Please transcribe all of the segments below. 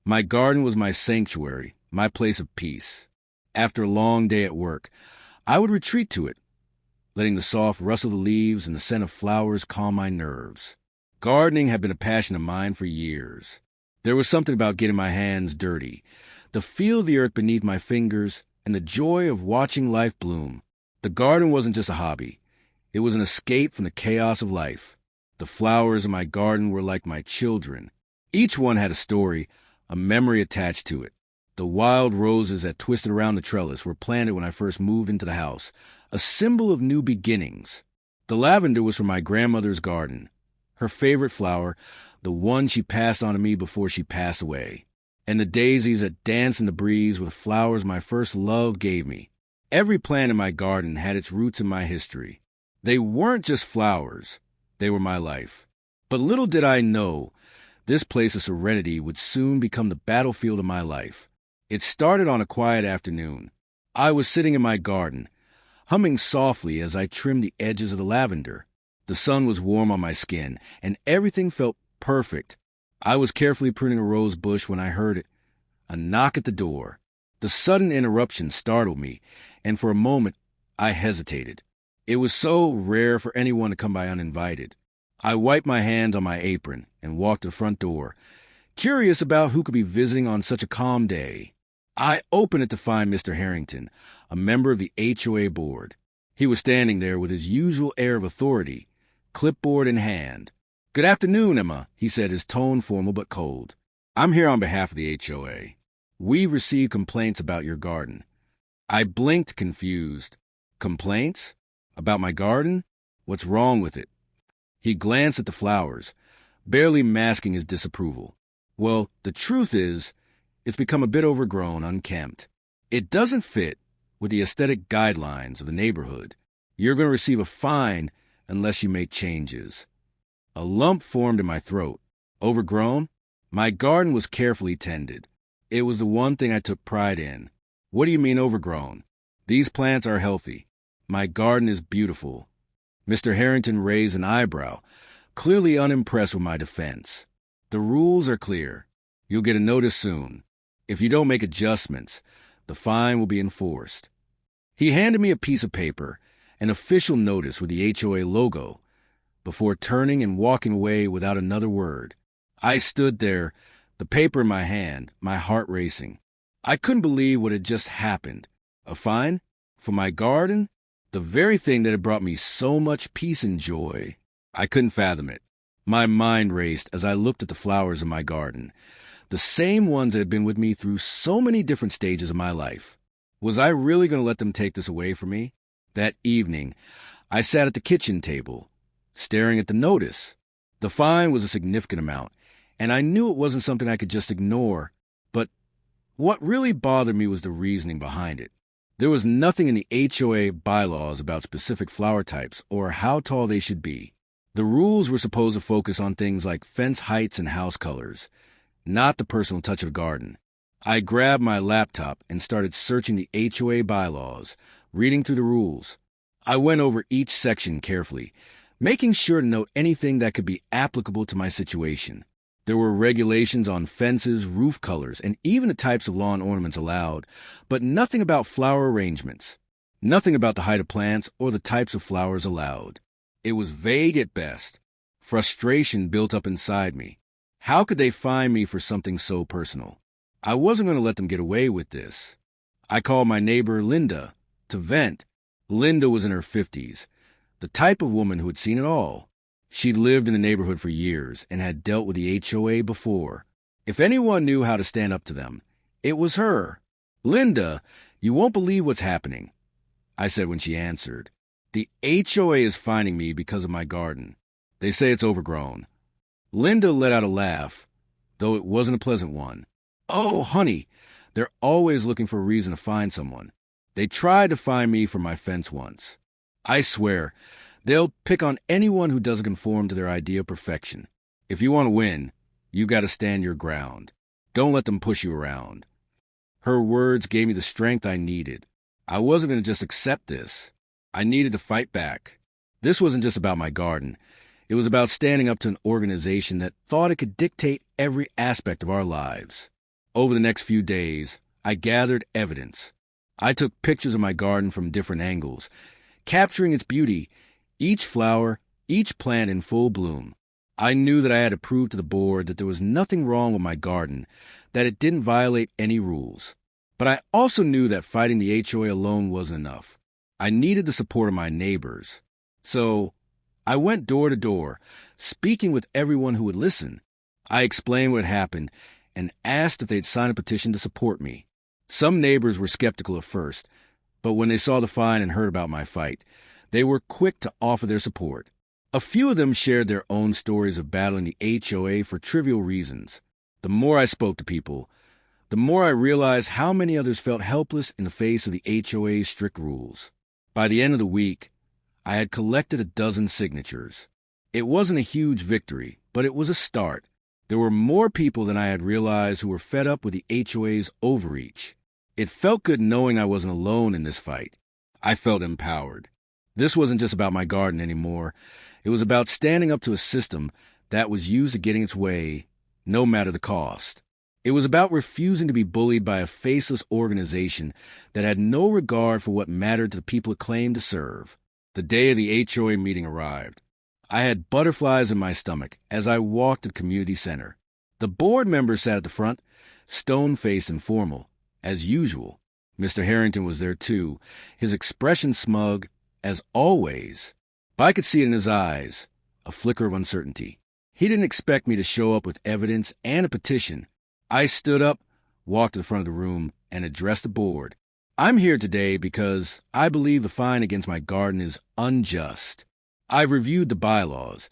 My garden was my sanctuary, my place of peace. After a long day at work, I would retreat to it, letting the soft rustle of the leaves and the scent of flowers calm my nerves. Gardening had been a passion of mine for years. There was something about getting my hands dirty, the feel of the earth beneath my fingers, and the joy of watching life bloom. The garden wasn't just a hobby. It was an escape from the chaos of life. The flowers in my garden were like my children. Each one had a story, a memory attached to it. The wild roses that twisted around the trellis were planted when I first moved into the house, a symbol of new beginnings. The lavender was from my grandmother's garden, her favorite flower, the one she passed on to me before she passed away. And the daisies that danced in the breeze were the flowers my first love gave me. Every plant in my garden had its roots in my history. They weren't just flowers. They were my life. But little did I know, this place of serenity would soon become the battlefield of my life. It started on a quiet afternoon. I was sitting in my garden, humming softly as I trimmed the edges of the lavender. The sun was warm on my skin, and everything felt perfect. I was carefully pruning a rose bush when I heard it, a knock at the door. The sudden interruption startled me, and for a moment I hesitated. It was so rare for anyone to come by uninvited. I wiped my hands on my apron and walked to the front door, curious about who could be visiting on such a calm day. I opened it to find Mr. Harrington, a member of the HOA board. He was standing there with his usual air of authority, clipboard in hand. "Good afternoon, Emma," he said, his tone formal but cold. "I'm here on behalf of the HOA. We've received complaints about your garden." I blinked, confused. Complaints? About my garden? What's wrong with it? He glanced at the flowers, barely masking his disapproval. "Well, the truth is, it's become a bit overgrown, unkempt. It doesn't fit with the aesthetic guidelines of the neighborhood. You're going to receive a fine unless you make changes." A lump formed in my throat. Overgrown? My garden was carefully tended. It was the one thing I took pride in. "What do you mean overgrown? These plants are healthy. My garden is beautiful." Mr. Harrington raised an eyebrow, clearly unimpressed with my defense. "The rules are clear. You'll get a notice soon. If you don't make adjustments, the fine will be enforced." He handed me a piece of paper, an official notice with the HOA logo, before turning and walking away without another word. I stood there, the paper in my hand, my heart racing. I couldn't believe what had just happened. A fine? For my garden? The very thing that had brought me so much peace and joy. I couldn't fathom it. My mind raced as I looked at the flowers in my garden, the same ones that had been with me through so many different stages of my life. Was I really going to let them take this away from me? That evening, I sat at the kitchen table, staring at the notice. The fine was a significant amount, and I knew it wasn't something I could just ignore. But what really bothered me was the reasoning behind it. There was nothing in the HOA bylaws about specific flower types or how tall they should be. The rules were supposed to focus on things like fence heights and house colors, not the personal touch of the garden. I grabbed my laptop and started searching the HOA bylaws, reading through the rules. I went over each section carefully, making sure to note anything that could be applicable to my situation. There were regulations on fences, roof colors, and even the types of lawn ornaments allowed, but nothing about flower arrangements. Nothing about the height of plants or the types of flowers allowed. It was vague at best. Frustration built up inside me. How could they fine me for something so personal? I wasn't going to let them get away with this. I called my neighbor Linda to vent. Linda was in her 50s, the type of woman who had seen it all. She'd lived in the neighborhood for years and had dealt with the HOA before. If anyone knew how to stand up to them, it was her. "Linda, you won't believe what's happening," I said when she answered. "The HOA is fining me because of my garden. They say it's overgrown." Linda let out a laugh, though it wasn't a pleasant one. "Oh, honey, they're always looking for a reason to fine someone. They tried to fine me for my fence once. I swear, they'll pick on anyone who doesn't conform to their idea of perfection. If you want to win, you got to stand your ground. Don't let them push you around." Her words gave me the strength I needed. I wasn't going to just accept this. I needed to fight back. This wasn't just about my garden. It was about standing up to an organization that thought it could dictate every aspect of our lives. Over the next few days, I gathered evidence. I took pictures of my garden from different angles, capturing its beauty, each flower, each plant in full bloom. I knew that I had to prove to the board that there was nothing wrong with my garden, that it didn't violate any rules. But I also knew that fighting the HOA alone wasn't enough. I needed the support of my neighbors. So I went door to door, speaking with everyone who would listen. I explained what happened and asked if they'd sign a petition to support me. Some neighbors were skeptical at first, but when they saw the fine and heard about my fight, they were quick to offer their support. A few of them shared their own stories of battling the HOA for trivial reasons. The more I spoke to people, the more I realized how many others felt helpless in the face of the HOA's strict rules. By the end of the week, I had collected a dozen signatures. It wasn't a huge victory, but it was a start. There were more people than I had realized who were fed up with the HOA's overreach. It felt good knowing I wasn't alone in this fight. I felt empowered. This wasn't just about my garden anymore. It was about standing up to a system that was used to getting its way, no matter the cost. It was about refusing to be bullied by a faceless organization that had no regard for what mattered to the people it claimed to serve. The day of the HOA meeting arrived. I had butterflies in my stomach as I walked to the community center. The board members sat at the front, stone-faced and formal, as usual. Mr. Harrington was there too, his expression smug, as always. But I could see it in his eyes, a flicker of uncertainty. He didn't expect me to show up with evidence and a petition. I stood up, walked to the front of the room, and addressed the board. I'm here today because I believe the fine against my garden is unjust. I've reviewed the bylaws,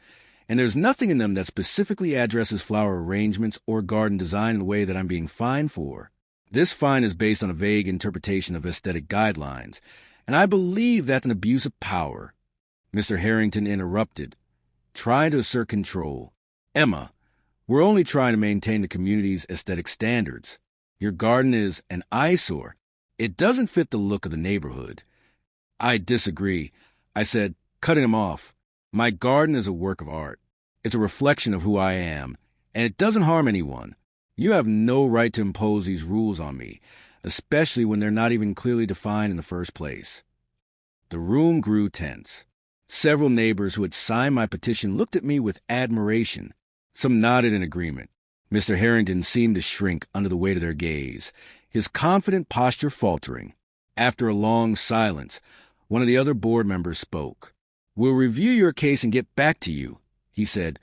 and there's nothing in them that specifically addresses flower arrangements or garden design in the way that I'm being fined for. This fine is based on a vague interpretation of aesthetic guidelines, and I believe that's an abuse of power. Mr. Harrington interrupted, trying to assert control. Emma, we're only trying to maintain the community's aesthetic standards. Your garden is an eyesore. It doesn't fit the look of the neighborhood. I disagree, I said, cutting him off. My garden is a work of art. It's a reflection of who I am, and it doesn't harm anyone. You have no right to impose these rules on me, especially when they're not even clearly defined in the first place. The room grew tense. Several neighbors who had signed my petition looked at me with admiration. Some nodded in agreement. Mr. Harrington seemed to shrink under the weight of their gaze, his confident posture faltering. After a long silence, one of the other board members spoke. We'll review your case and get back to you, he said,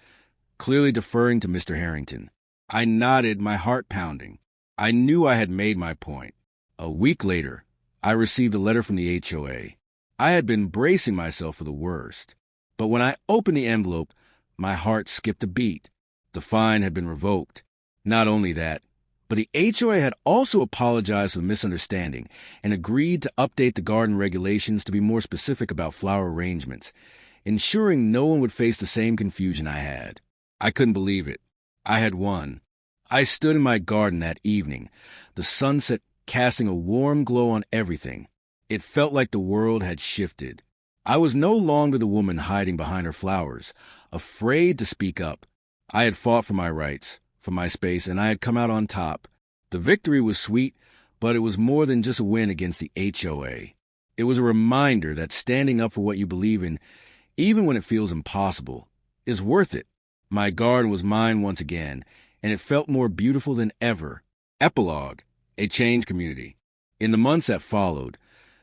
clearly deferring to Mr. Harrington. I nodded, my heart pounding. I knew I had made my point. A week later, I received a letter from the HOA. I had been bracing myself for the worst. But when I opened the envelope, my heart skipped a beat. The fine had been revoked. Not only that, but the HOA had also apologized for the misunderstanding and agreed to update the garden regulations to be more specific about flower arrangements, ensuring no one would face the same confusion I had. I couldn't believe it. I had won. I stood in my garden that evening, the sunset casting a warm glow on everything. It felt like the world had shifted. I was no longer the woman hiding behind her flowers, afraid to speak up. I had fought for my rights, for my space, and I had come out on top. The victory was sweet, but it was more than just a win against the HOA. It was a reminder that standing up for what you believe in, even when it feels impossible, is worth it. My garden was mine once again, and it felt more beautiful than ever. Epilogue, a changed community. In the months that followed,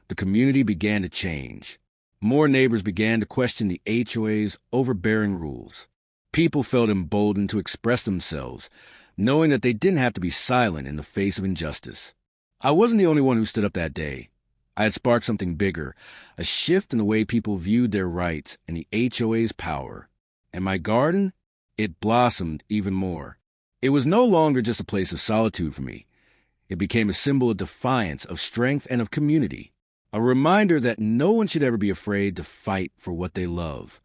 the community began to change. More neighbors began to question the HOA's overbearing rules. People felt emboldened to express themselves, knowing that they didn't have to be silent in the face of injustice. I wasn't the only one who stood up that day. I had sparked something bigger, a shift in the way people viewed their rights and the HOA's power. And my garden? It blossomed even more. It was no longer just a place of solitude for me. It became a symbol of defiance, of strength, and of community. A reminder that no one should ever be afraid to fight for what they love.